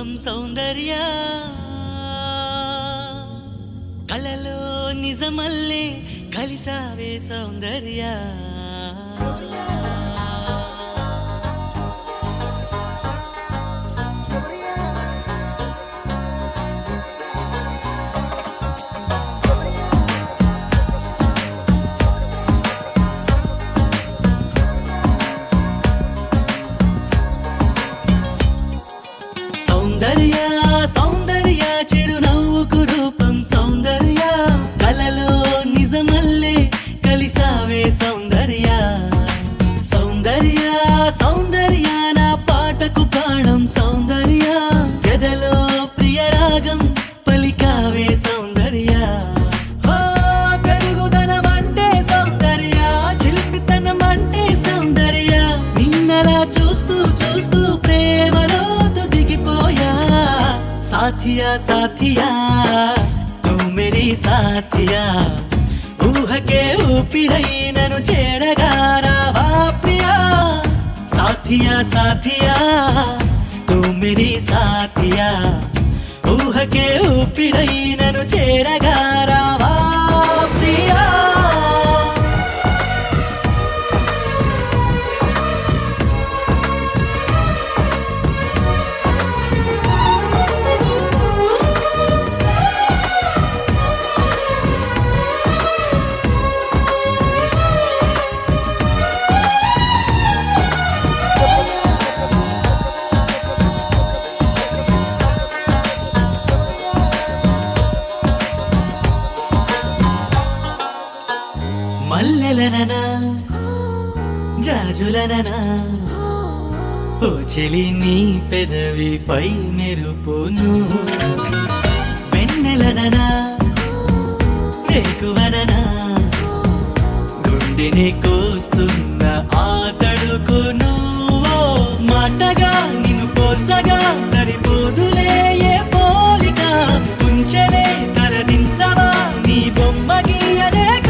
రూపం సౌందర్య కలలో నిజమల్లే కలిసావే సౌందర్య సౌందర్య సౌందర్య చిరునవ్వుకు రూపం సౌందర్య కలలో నిజమల్లే కలిసావే సౌందర్య సౌందర్య సౌందర్య నా పాటకు ప్రాణం సౌందర్య ఎదలో ప్రియరాగం పలికావే సౌందర్య తెలుగుదనం అంటే సౌందర్య చిలిపితనం అంటే సౌందర్య నిన్నలా చూస్తూ చూస్తూ ప్రేమలో साथिया साथिया तू मेरी साथिया ऊह के ऊपिरई ननु चेरगा रावा प्रिया साथिया साथिया तू मेरी साथिया ऊह के ऊपिरई ननु चेरगा रावा प्रिया మల్లెలననా జాజులననా ఓ చెలి నీ పెదవిపై మెరుపును వెన్నెలననా వేకువననా గుండెని కోస్తున్న ఆ తడుకును మాటగా నిన్ను పోల్చగా సరిపోదులే ఏ పోలిక కుంచెలే తలదించవా నీ బొమ్మ గీయలేక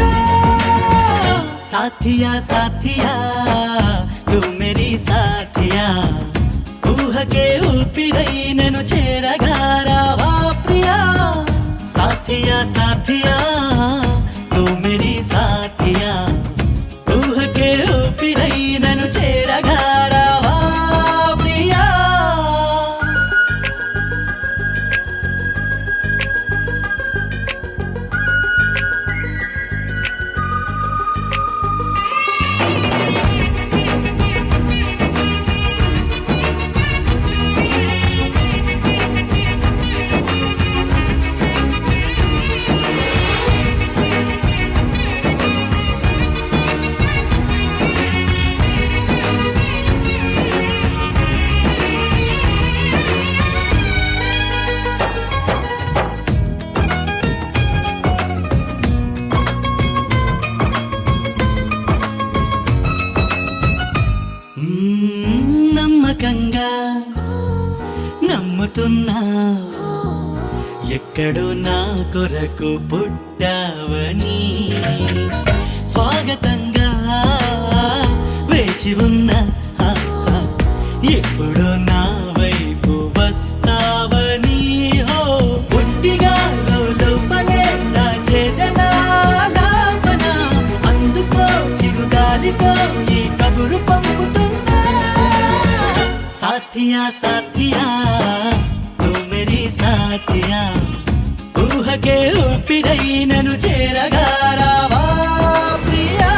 साथिया साथिया तू मेरी साथिया ऊह के ऊपिरई ननु चेरगा रावा प्रिया साथिया साथिया तू मेरी साथिया ऊह के ऊपिरई ननु चेरगा रावा प्रिया నమ్మకంగా నమ్ముతున్నా ఎక్కడో నా కొరకు పుట్టావని స్వాగతంగా వేచి ఉన్నా ఎప్పుడో నా వైపు వస్తావని హో ఒంటిగా లోపలే నా చేదనాలాపన అందుకో చిరుగాలితో ఈ కబురు పంపుతున్నా साथिया साथिया तू मेरी साथिया ऊह के ऊपिरई ननु चेरगा रावा प्रिया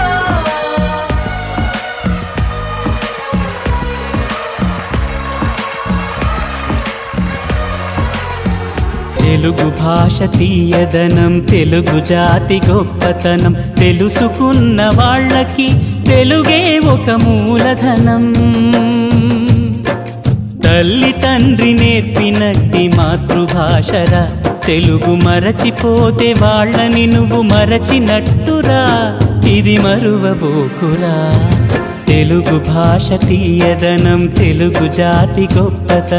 తెలుగు భాష తీయదనం తెలుగు జాతి గొప్పతనం తెలుసుకున్న వాళ్ళకి తెలుగే ఒక మూలధనం తల్లి తండ్రి నేర్పినట్టి మాతృభాషరా తెలుగు మరచిపోతే వాళ్ళని నువ్వు మరచినట్టురా ఇది మరువబోకురా తెలుగు భాష తీయదనం తెలుగు జాతి గొప్పతనం